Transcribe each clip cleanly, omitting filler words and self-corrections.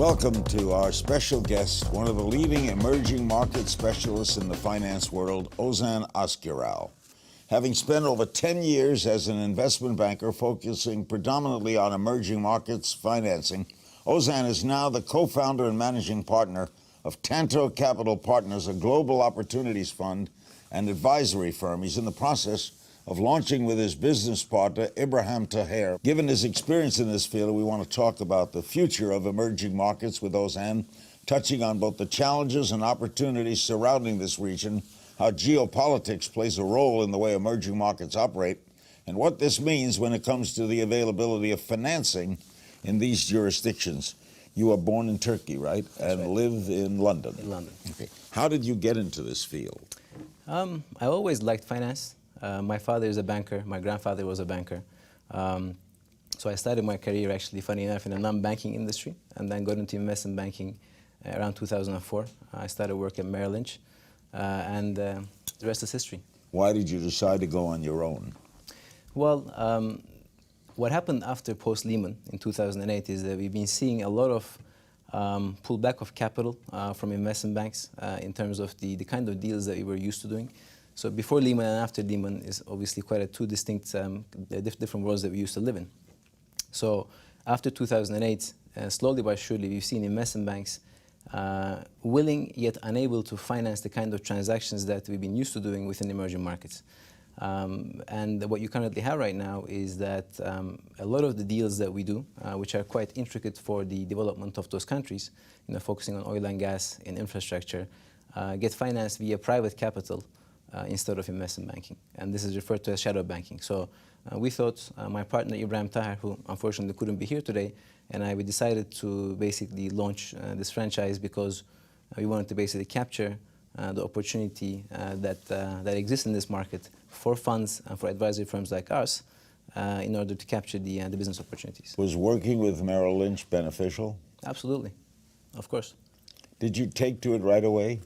Welcome to our special guest, one of the leading emerging market specialists in the finance world, Ozan Askeral. Having spent over 10 years as an investment banker focusing predominantly on emerging markets financing, Ozan is now the co-founder and managing partner of Tanto Capital Partners, a global opportunities fund and advisory firm. He's in the process of launching with his business partner, Ibrahim Taher. Given his experience in this field, we want to talk about the future of emerging markets with Ozan, touching on both the challenges and opportunities surrounding this region, how geopolitics plays a role in the way emerging markets operate, and what this means when it comes to the availability of financing in these jurisdictions. You were born in Turkey, right? That's and right. live in London. In London. Okay. How did you get into this field? I always liked finance. My father is a banker. My grandfather was a banker. So I started my career, actually, funny enough, in the non-banking industry, and then got into investment banking around 2004. I started work at Merrill Lynch, and the rest is history. Why did you decide to go on your own? Well, what happened after post-Lehman in 2008 is that we've been seeing a lot of pullback of capital from investment banks in terms of the kind of deals that we were used to doing. So before Lehman and after Lehman is obviously quite two distinct, different worlds that we used to live in. So after 2008, slowly but surely, we've seen investment banks willing yet unable to finance the kind of transactions that we've been used to doing within emerging markets. And what you currently have right now is that a lot of the deals that we do, which are quite intricate for the development of those countries, focusing on oil and gas and infrastructure, get financed via private capital instead of investment banking. And this is referred to as shadow banking. So we thought, my partner Ibrahim Taher, who unfortunately couldn't be here today, and we decided to basically launch this franchise because we wanted to basically capture the opportunity that exists in this market for funds and for advisory firms like ours in order to capture the business opportunities. Was working with Merrill Lynch beneficial? Absolutely, of course. Did you take to it right away?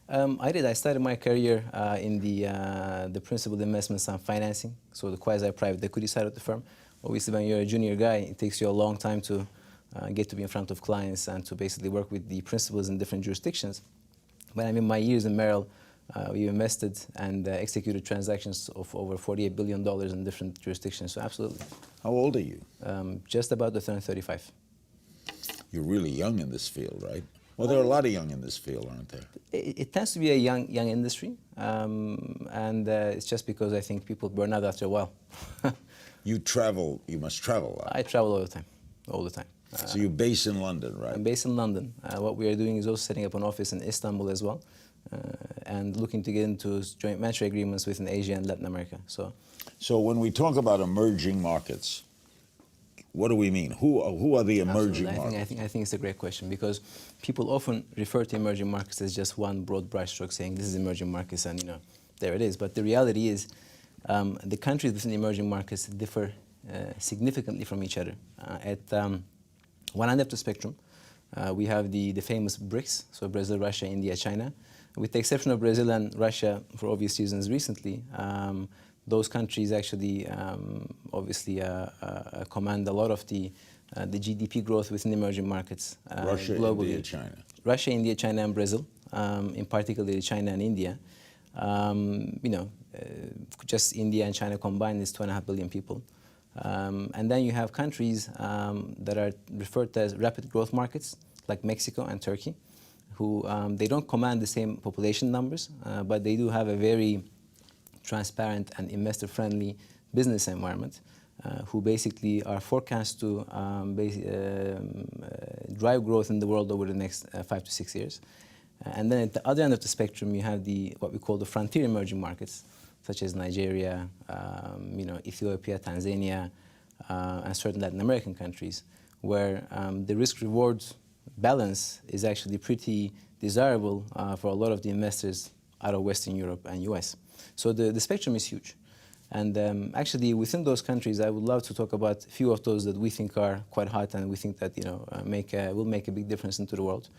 I did. I started my career in the principal investments and financing, so the quasi-private equity side of the firm. Obviously, when you're a junior guy, it takes you a long time to get to be in front of clients and to basically work with the principals in different jurisdictions. But I mean, my years in Merrill, we invested and executed transactions of over $48 billion in different jurisdictions, so absolutely. How old are you? Just about to turn 35. You're really young in this field, right? Well, there are a lot of young in this field, aren't there? It tends to be a young industry, and it's just because I think people burn out after a while. You travel, you must travel a lot. I travel all the time. So you're based in London, right? I'm based in London. What we are doing is also setting up an office in Istanbul as well, and looking to get into joint venture agreements within Asia and Latin America. So when we talk about emerging markets, what do we mean? Who are the emerging markets? I think it's a great question, because people often refer to emerging markets as just one broad brushstroke, saying this is emerging markets and there it is. But the reality is the countries within emerging markets differ significantly from each other. At one end of the spectrum, we have the famous BRICS, so Brazil, Russia, India, China. With the exception of Brazil and Russia, for obvious reasons recently, those countries actually obviously command a lot of the GDP growth within emerging markets Russia, globally. India, China. Russia, India, China, and Brazil, in particular China and India. Just India and China combined is 2.5 billion people. And then you have countries that are referred to as rapid growth markets, like Mexico and Turkey, who they don't command the same population numbers, but they do have a very transparent and investor-friendly business environment, who basically are forecast to drive growth in the world over the next 5 to 6 years. And then at the other end of the spectrum, you have what we call the frontier emerging markets, such as Nigeria, Ethiopia, Tanzania, and certain Latin American countries, where the risk-reward balance is actually pretty desirable for a lot of the investors out of Western Europe and US. So the spectrum is huge. And actually, within those countries, I would love to talk about a few of those that we think are quite hot and we think that will make a big difference into the world.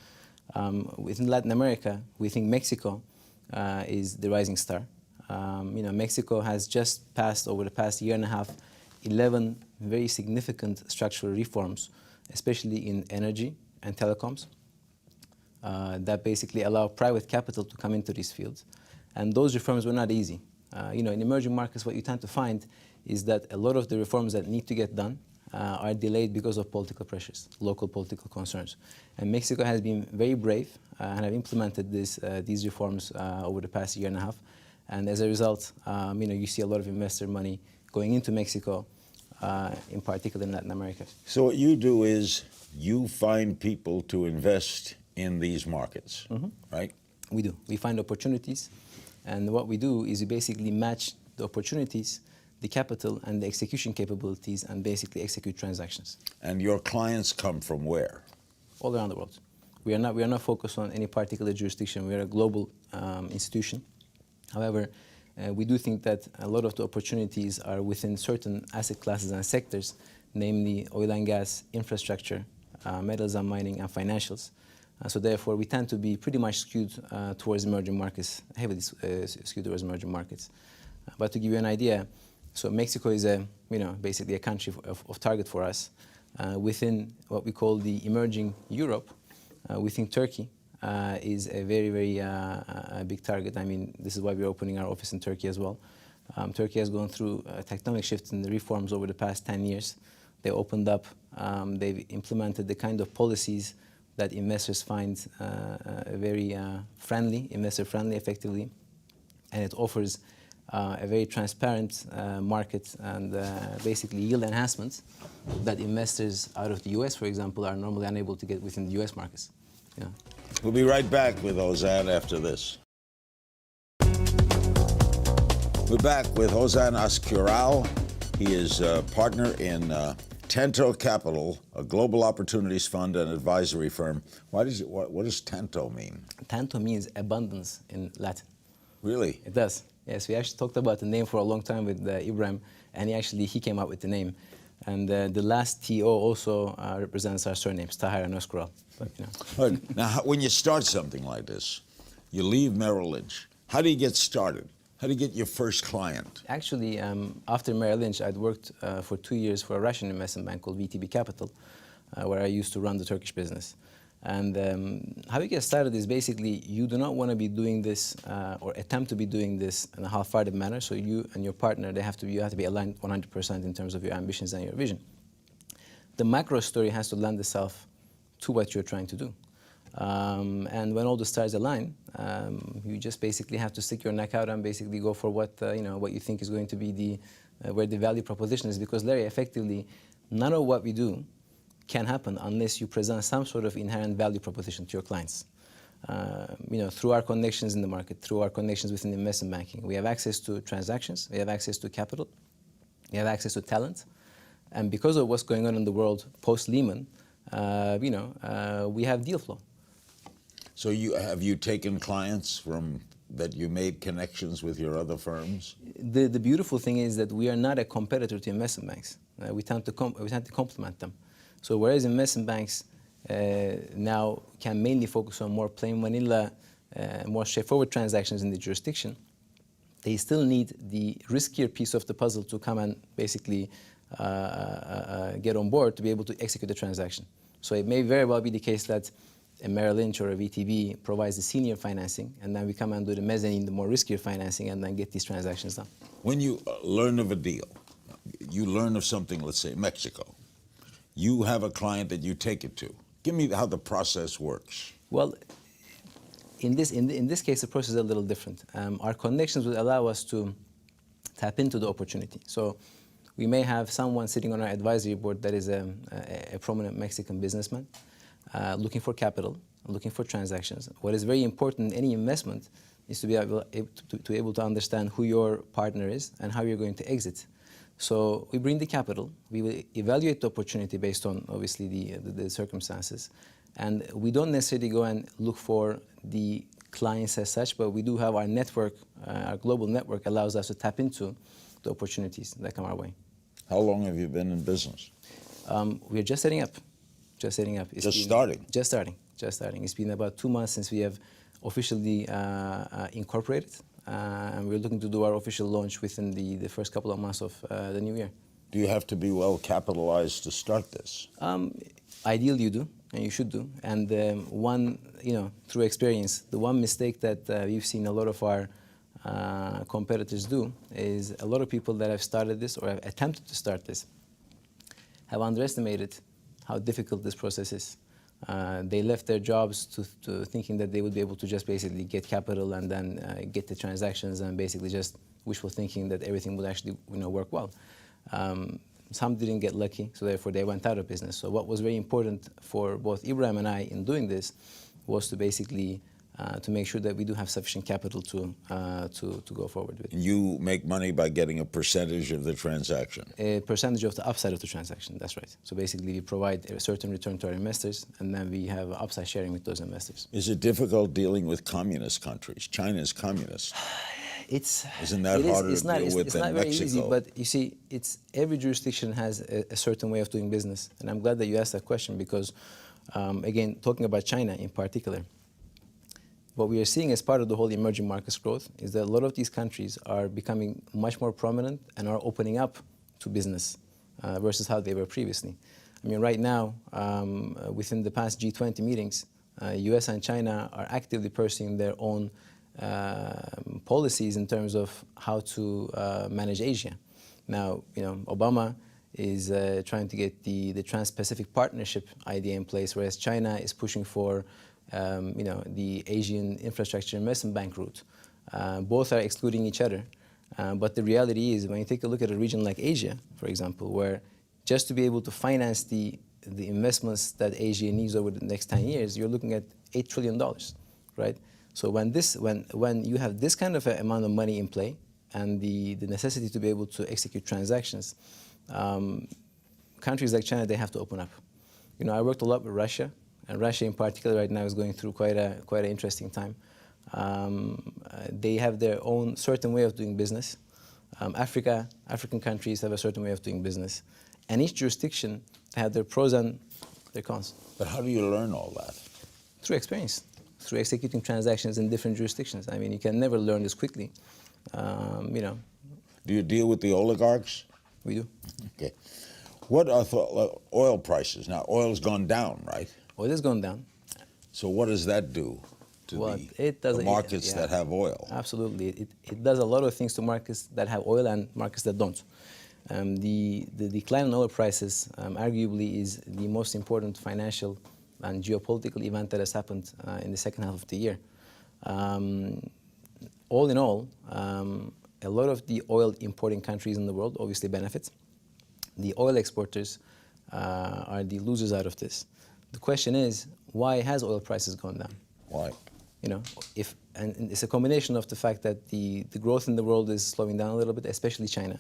Within Latin America, we think Mexico is the rising star. Mexico has just passed, over the past year and a half, 11 very significant structural reforms, especially in energy and telecoms that basically allow private capital to come into these fields. And those reforms were not easy. In emerging markets, what you tend to find is that a lot of the reforms that need to get done are delayed because of political pressures, local political concerns. And Mexico has been very brave and have implemented these reforms over the past year and a half. And as a result, you see a lot of investor money going into Mexico, in particular in Latin America. So what you do is you find people to invest in these markets, right? We do. We find opportunities. And what we do is we basically match the opportunities, the capital, and the execution capabilities, and basically execute transactions. And your clients come from where? All around the world. We are not focused on any particular jurisdiction. We are a global institution. However, we do think that a lot of the opportunities are within certain asset classes and sectors, namely oil and gas, infrastructure, metals and mining, and financials. So therefore, we tend to be pretty much skewed towards emerging markets, heavily skewed towards emerging markets. But to give you an idea, so Mexico is basically a country of target for us. Within what we call the emerging Europe, we think Turkey is a very, very big target. I mean, this is why we're opening our office in Turkey as well. Turkey has gone through a tectonic shift in the reforms over the past 10 years. They opened up, they've implemented the kind of policies that investors find very friendly, investor-friendly effectively, and it offers a very transparent market and basically yield enhancements that investors out of the US, for example, are normally unable to get within the US markets. Yeah. We'll be right back with Ozan after this. We're back with Ozan Azquiral. He is a partner in Tanto Capital, a global opportunities fund and advisory firm. What does Tanto mean? Tanto means abundance in Latin. Really? It does. Yes, we actually talked about the name for a long time with Ibrahim, and he came up with the name. And the last TO also represents our surnames, Tahir and Azquiral. But now, when you start something like this, you leave Merrill Lynch. How do you get started? How do you get your first client? Actually, after Merrill Lynch, I'd worked for 2 years for a Russian investment bank called VTB Capital, where I used to run the Turkish business. And how you get started is basically you do not want to be doing this or attempt to be doing this in a half-hearted manner. So you and your partner, you have to be aligned 100% in terms of your ambitions and your vision. The macro story has to lend itself to what you're trying to do. And when all the stars align, you just basically have to stick your neck out and basically go for what you think is going to be where the value proposition is. Because Larry, effectively, none of what we do can happen unless you present some sort of inherent value proposition to your clients. Through our connections in the market, through our connections within investment banking, we have access to transactions, we have access to capital, we have access to talent, and because of what's going on in the world post-Lehman, we have deal flow. So have you taken clients from that you made connections with your other firms? The beautiful thing is that we are not a competitor to investment banks. We tend to complement them. So whereas investment banks now can mainly focus on more plain vanilla, more straightforward transactions in the jurisdiction, they still need the riskier piece of the puzzle to come and basically get on board to be able to execute the transaction. So it may very well be the case that a Merrill Lynch or a VTB provides the senior financing, and then we come and do the mezzanine, the more riskier financing, and then get these transactions done. When you learn of a deal, you learn of something, let's say Mexico, you have a client that you take it to. Give me how the process works. Well, in this case, the process is a little different. Our connections will allow us to tap into the opportunity. So we may have someone sitting on our advisory board that is a prominent Mexican businessman looking for capital, looking for transactions. What is very important in any investment is to be able to understand who your partner is and how you're going to exit. So we bring the capital, we will evaluate the opportunity based on obviously the circumstances, and we don't necessarily go and look for the clients as such, but we do have our network, our global network allows us to tap into the opportunities that come our way. How long have you been in business? We're just setting up. Just starting? Just starting. It's been about 2 months since we have officially incorporated, and we're looking to do our official launch within the first couple of months of the new year. Do you have to be well capitalized to start this? Ideally, you do. and you should do. And one, through experience, the one mistake that we've seen a lot of our competitors do is a lot of people that have started this or have attempted to start this have underestimated how difficult this process is. They left their jobs to thinking that they would be able to just basically get capital and then get the transactions and basically just wishful thinking that everything would actually work well. Some didn't get lucky, so therefore they went out of business. So what was very important for both Ibrahim and I in doing this was to basically to make sure that we do have sufficient capital to go forward with. You make money by getting a percentage of the transaction. A percentage of the upside of the transaction, that's right. So basically we provide a certain return to our investors and then we have upside sharing with those investors. Is it difficult dealing with communist countries? China is communist. Isn't that harder to deal with than Mexico? It's not very easy, but you see, every jurisdiction has a certain way of doing business. And I'm glad that you asked that question because, again, talking about China in particular, what we are seeing as part of the whole emerging markets growth is that a lot of these countries are becoming much more prominent and are opening up to business versus how they were previously. I mean, right now, within the past G20 meetings, US and China are actively pursuing their own policies in terms of how to manage Asia. Now, Obama is trying to get the Trans-Pacific Partnership idea in place, whereas China is pushing for the Asian Infrastructure Investment Bank route. Both are excluding each other. But the reality is, when you take a look at a region like Asia, for example, where just to be able to finance the investments that Asia needs over the next 10 years, you're looking at $8 trillion, right? So when you have this kind of amount of money in play and the necessity to be able to execute transactions, countries like China, they have to open up. I worked a lot with Russia, and Russia in particular right now is going through quite an interesting time. They have their own certain way of doing business. African countries have a certain way of doing business. And each jurisdiction have their pros and their cons. But how do you learn all that? Through experience, through executing transactions in different jurisdictions. I mean, you can never learn this quickly. Do you deal with the oligarchs? We do. Okay. What are oil prices? Now, oil's gone down, right? Oil has gone down. So what does that do to the markets that have oil? Absolutely. It does a lot of things to markets that have oil and markets that don't. The decline in oil prices arguably is the most important financial and geopolitical event that has happened in the second half of the year. All in all, a lot of the oil importing countries in the world obviously benefit. The oil exporters are the losers out of this. The question is, why has oil prices gone down? Why? And it's a combination of the fact that the growth in the world is slowing down a little bit, especially China.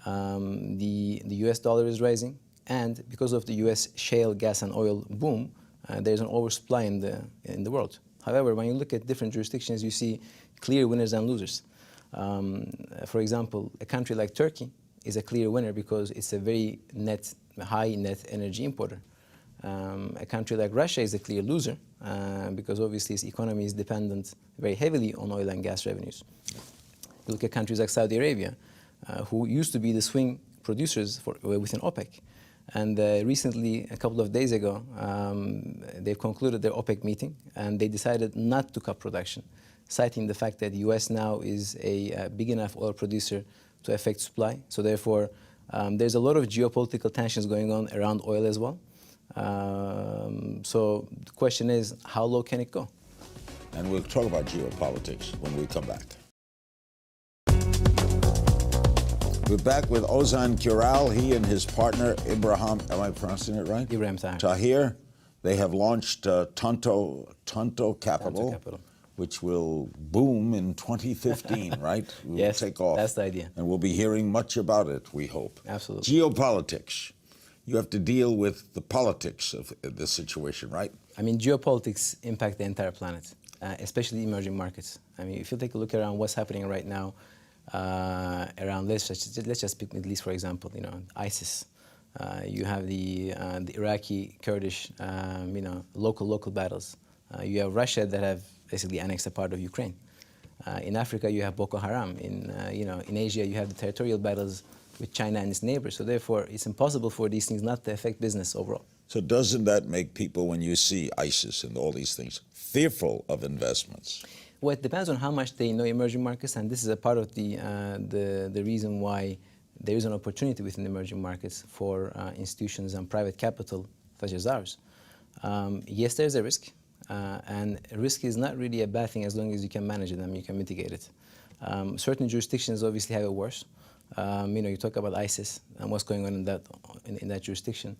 The US dollar is rising, and because of the US shale gas and oil boom, there's an oversupply in the world. However, when you look at different jurisdictions, you see clear winners and losers. For example, a country like Turkey is a clear winner because it's a very high net energy importer. A country like Russia is a clear loser because obviously its economy is dependent very heavily on oil and gas revenues. You look at countries like Saudi Arabia, who used to be the swing producers within OPEC. And recently, a couple of days ago, they concluded their OPEC meeting and they decided not to cut production, citing the fact that the US now is a big enough oil producer to affect supply. So therefore, there's a lot of geopolitical tensions going on around oil as well. So the question is, how low can it go? And we'll talk about geopolitics when we come back. We're back with Ozan Kural. He and his partner, Ibrahim, am I pronouncing it right? Ibrahim Tahir. Tahir. They have launched Tonto Capital, which will boom in 2015, right? Yes, take off. That's the idea. And we'll be hearing much about it, we hope. Absolutely. Geopolitics. You have to deal with the politics of the situation, right? I mean, geopolitics impact the entire planet, especially emerging markets. I mean, if you take a look around what's happening right now, around let's just pick Middle East, for example. ISIS. You have the Iraqi Kurdish, local battles. You have Russia that have basically annexed a part of Ukraine. In Africa, you have Boko Haram. In Asia, you have the territorial battles with China and its neighbors. So therefore, it's impossible for these things not to affect business overall. So doesn't that make people, when you see ISIS and all these things, fearful of investments? Well, it depends on how much they know emerging markets, and this is a part of the reason why there is an opportunity within emerging markets for institutions and private capital such as ours. Yes, there's a risk, and risk is not really a bad thing as long as you can manage it and you can mitigate it. Certain jurisdictions obviously have it worse. You talk about ISIS and what's going on in that jurisdiction.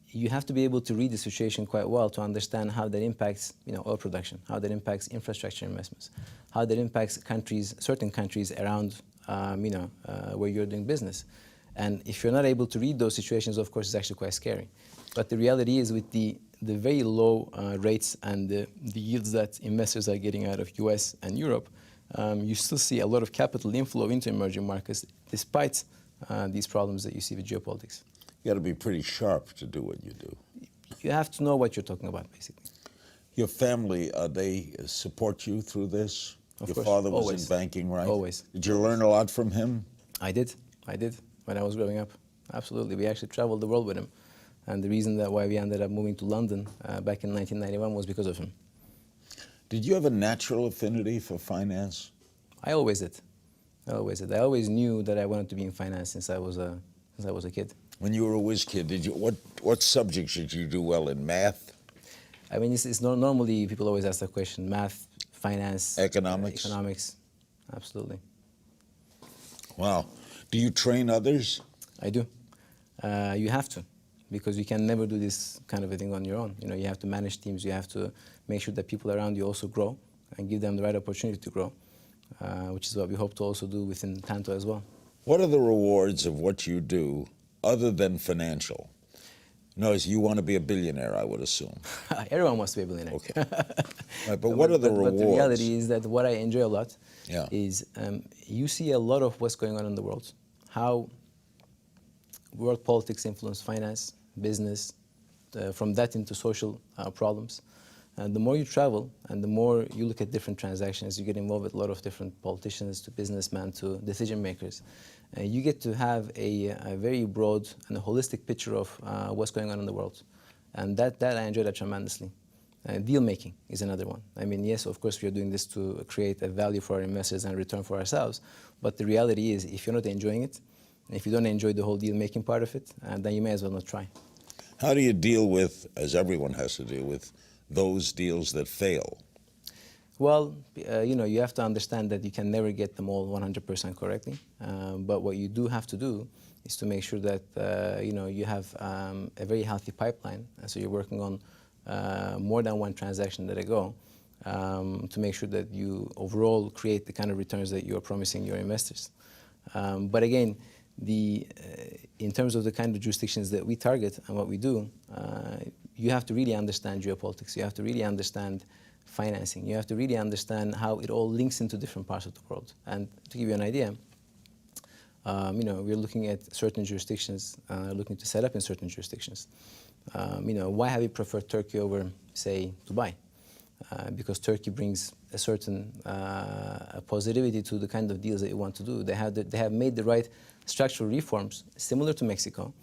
You have to be able to read the situation quite well to understand how that impacts, oil production, how that impacts infrastructure investments, how that impacts certain countries around, where you're doing business. And if you're not able to read those situations, of course, it's actually quite scary. But the reality is, with the very low rates and the yields that investors are getting out of US and Europe, you still see a lot of capital inflow into emerging markets despite these problems that you see with geopolitics. You got to be pretty sharp to do what you do. You have to know what you're talking about, basically. Your family, they support you through this? Of Your course. father was Always. in banking, right? Always. Did you learn a lot from him? I did when I was growing up. Absolutely. We actually traveled the world with him. And the reason why we ended up moving to London back in 1991 was because of him. Did you have a natural affinity for finance? I always did. I always knew that I wanted to be in finance since I was a kid. When you were a whiz kid, what subjects did you do well in? Math? I mean, normally people always ask that question: math, finance, Economics? Economics, absolutely. Wow. Do you train others? I do. You have to, because you can never do this kind of a thing on your own. You have to manage teams. You have to make sure that people around you also grow and give them the right opportunity to grow, which is what we hope to also do within Tanto as well. What are the rewards of what you do other than financial? Notice you want to be a billionaire, I would assume. Everyone wants to be a billionaire. Okay. Right, but what are the rewards? But the reality is that what I enjoy a lot Yeah. is you see a lot of what's going on in the world, how world politics influence finance, business, from that into social problems. And the more you travel and the more you look at different transactions, you get involved with a lot of different politicians to businessmen to decision makers. You get to have a very broad and a holistic picture of what's going on in the world. And that I enjoy that tremendously. Deal making is another one. I mean, yes, of course, we are doing this to create a value for our investors and a return for ourselves. But the reality is, if you're not enjoying it, if you don't enjoy the whole deal making part of it, then you may as well not try. How do you deal with, as everyone has to deal with, those deals that fail? Well, you have to understand that you can never get them all 100% correctly. But what you do have to do is to make sure that you have a very healthy pipeline. And so you're working on more than one transaction at a go to make sure that you overall create the kind of returns that you are promising your investors. But again, in terms of the kind of jurisdictions that we target and what we do, you have to really understand geopolitics. You have to really understand financing. You have to really understand how it all links into different parts of the world. And to give you an idea, we're looking at certain jurisdictions, looking to set up in certain jurisdictions. Why have we preferred Turkey over, say, Dubai? Because Turkey brings a certain positivity to the kind of deals that you want to do. They have made the right structural reforms, similar to Mexico,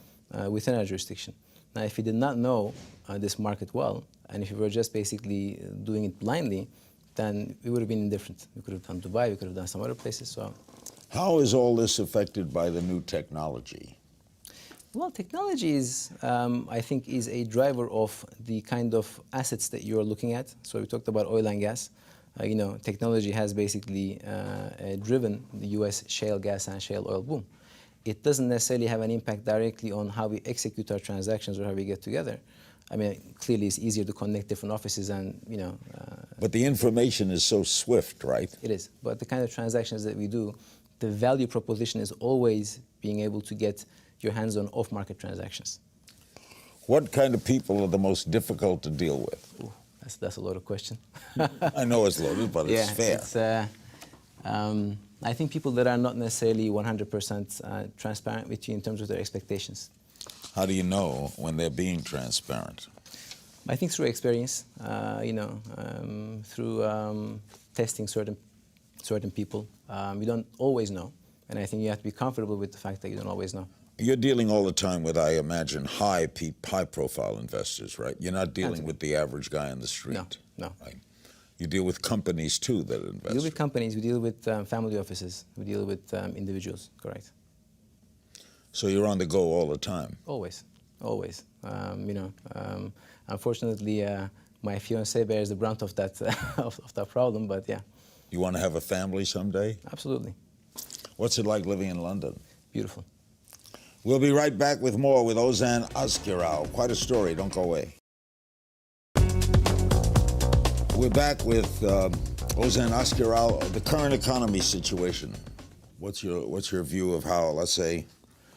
within our jurisdiction. Now, if we did not know this market well, and if we were just basically doing it blindly, then we would have been indifferent. We could have done Dubai, we could have done some other places. So, how is all this affected by the new technology? Well, technology is, I think, is a driver of the kind of assets that you're looking at. So we talked about oil and gas. Technology has basically driven the U.S. shale gas and shale oil boom. It doesn't necessarily have an impact directly on how we execute our transactions or how we get together. I mean, clearly it's easier to connect different offices and, But the information is so swift, right? It is. But the kind of transactions that we do, the value proposition is always being able to get your hands on off-market transactions. What kind of people are the most difficult to deal with? Ooh, that's a loaded question. I know it's loaded, but it's fair. It's, I think people that are not necessarily 100% transparent with you in terms of their expectations. How do you know when they're being transparent? I think through experience, through testing certain people. You don't always know, and I think you have to be comfortable with the fact that you don't always know. You're dealing all the time with, I imagine, high-profile investors, right? You're not dealing with the average guy on the street. No, no. Right? You deal with companies too that invest. We deal with companies, we deal with family offices, we deal with individuals, correct. So you're on the go all the time. Always, always. Unfortunately, my fiancée bears the brunt of that, of that problem, but yeah. You want to have a family someday? Absolutely. What's it like living in London? Beautiful. We'll be right back with more with Ozan Azkiral. Quite a story. Don't go away. We're back with Ozan Azkiral. The current economy situation. What's your view of how, let's say,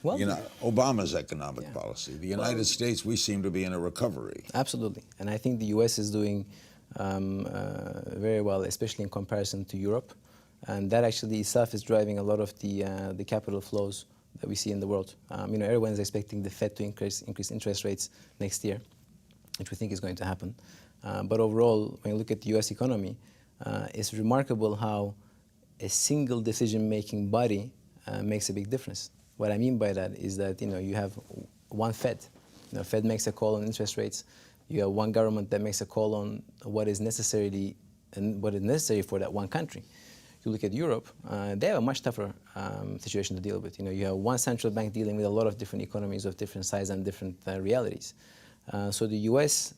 Well, Obama's economic policy? The United States, we seem to be in a recovery. Absolutely. And I think the U.S. is doing very well, especially in comparison to Europe. And that actually itself is driving a lot of the capital flows that we see in the world. Everyone is expecting the Fed to increase interest rates next year, which we think is going to happen. But overall, when you look at the U.S. economy, it's remarkable how a single decision-making body makes a big difference. What I mean by that is that you have one Fed. Fed makes a call on interest rates. You have one government that makes a call on what is necessary for that one country. You look at Europe, they have a much tougher situation to deal with. You have one central bank dealing with a lot of different economies of different size and different realities. So the U.S.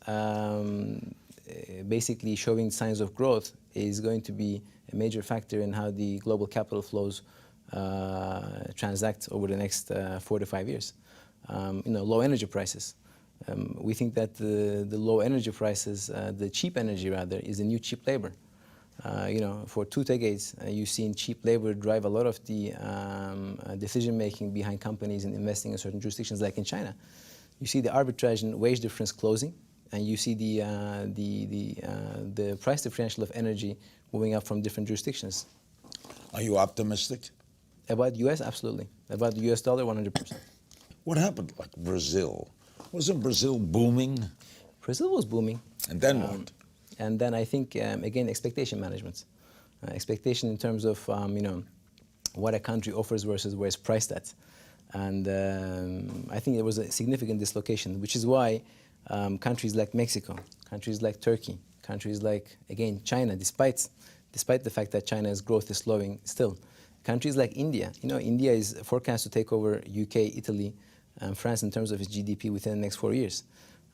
Basically showing signs of growth is going to be a major factor in how the global capital flows transact over the next 4 to 5 years. Low energy prices. We think that the low energy prices, the cheap energy rather, is the new cheap labor. For 2 decades, you've seen cheap labor drive a lot of the decision-making behind companies and investing in certain jurisdictions, like in China. You see the arbitrage and wage difference closing, and you see the price differential of energy moving up from different jurisdictions. Are you optimistic? About the U.S., absolutely. About the U.S. dollar, 100%. What happened, like Brazil? Wasn't Brazil booming? Brazil was booming. And then what? And then I think, again, expectation management. Expectation in terms of, what a country offers versus where it's priced at. And I think there was a significant dislocation, which is why countries like Mexico, countries like Turkey, countries like, again, China, despite the fact that China's growth is slowing still, countries like India, India is forecast to take over UK, Italy, and France in terms of its GDP within the next 4 years,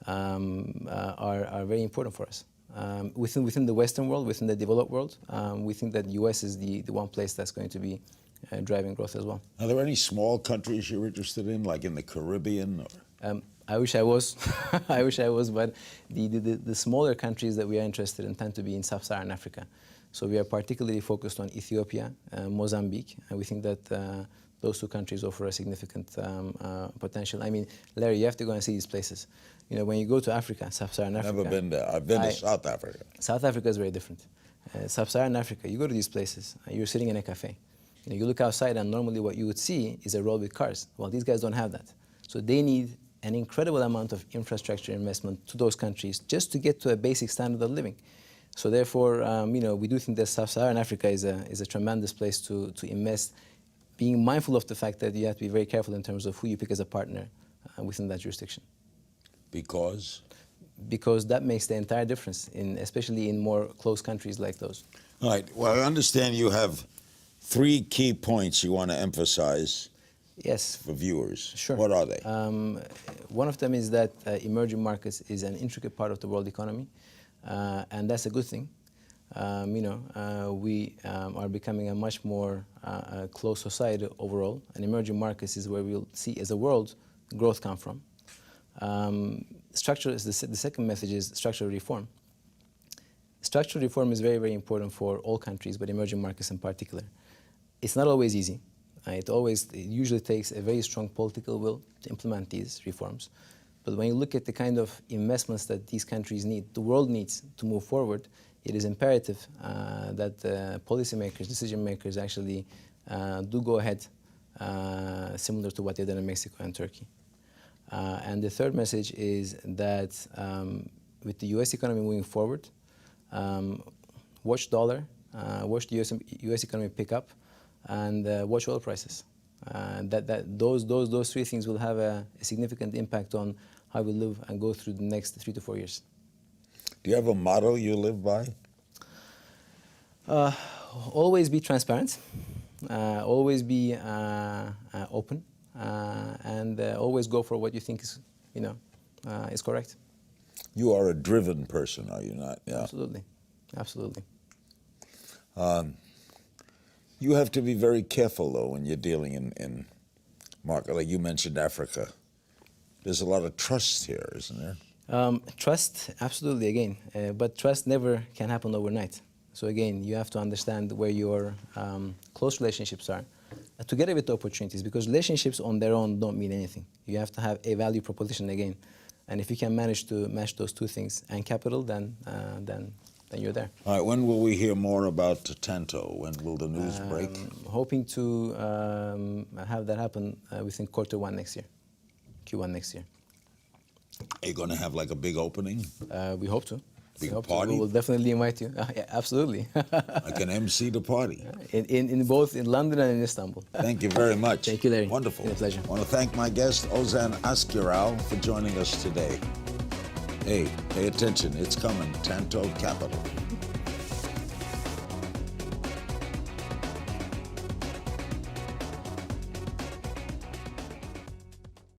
are very important for us. Within the Western world, within the developed world, we think that the U.S. is the one place that's going to be driving growth as well. Are there any small countries you're interested in, like in the Caribbean? I wish I was. I wish I was, but the smaller countries that we are interested in tend to be in Sub-Saharan Africa. So we are particularly focused on Ethiopia, Mozambique, and we think that those 2 countries offer a significant potential. I mean, Larry, you have to go and see these places. When you go to Africa, Sub-Saharan Africa. Never been there. I've been to South Africa. South Africa is very different. Sub-Saharan Africa, you go to these places, you're sitting in a cafe. You look outside, and normally what you would see is a road with cars. Well, these guys don't have that. So they need an incredible amount of infrastructure investment to those countries just to get to a basic standard of living. So therefore, we do think that Sub-Saharan Africa is a tremendous place to invest, being mindful of the fact that you have to be very careful in terms of who you pick as a partner within that jurisdiction. Because? Because that makes the entire difference, especially in more close countries like those. All right. Well, I understand you have 3 key points you want to emphasize. Yes. For viewers. Sure. What are they? One of them is that emerging markets is an intricate part of the world economy, and that's a good thing. We are becoming a much more close society overall, and emerging markets is where we'll see, as a world, growth come from. The second message is structural reform. Structural reform is very, very important for all countries, but emerging markets in particular. It's not always easy. It usually takes a very strong political will to implement these reforms. But when you look at the kind of investments that these countries need, the world needs to move forward, it is imperative that policymakers, decision makers actually do go ahead, similar to what they've done in Mexico and Turkey. And the third message is that with the U.S. economy moving forward, watch dollar, watch the U.S. economy pick up, and watch oil prices. Those three things will have a significant impact on how we live and go through the next 3 to 4 years. Do you have a motto you live by? Always be transparent, always be open, and always go for what you think is, is correct. You are a driven person, are you not? Yeah. Absolutely, absolutely. You have to be very careful, though, when you're dealing in market. Like you mentioned Africa. There's a lot of trust here, isn't there? Trust, absolutely, again. But trust never can happen overnight. So again, you have to understand where your close relationships are, together with the opportunities, because relationships on their own don't mean anything. You have to have a value proposition again. And if you can manage to match those two things and capital, then you're there. All right, when will we hear more about Tanto? When will the news break? Hoping to have that happen within Q1 next year, Q1 next year. Are you going to have like a big opening? We hope to. Big party? We will definitely invite you. Yeah, absolutely. I can MC the party. In both in London and in Istanbul. Thank you very much. Thank you, Larry. Wonderful. It's a pleasure. I want to thank my guest, Ozan Askiraul, for joining us today. Hey, pay attention. It's coming. Tanto Capital.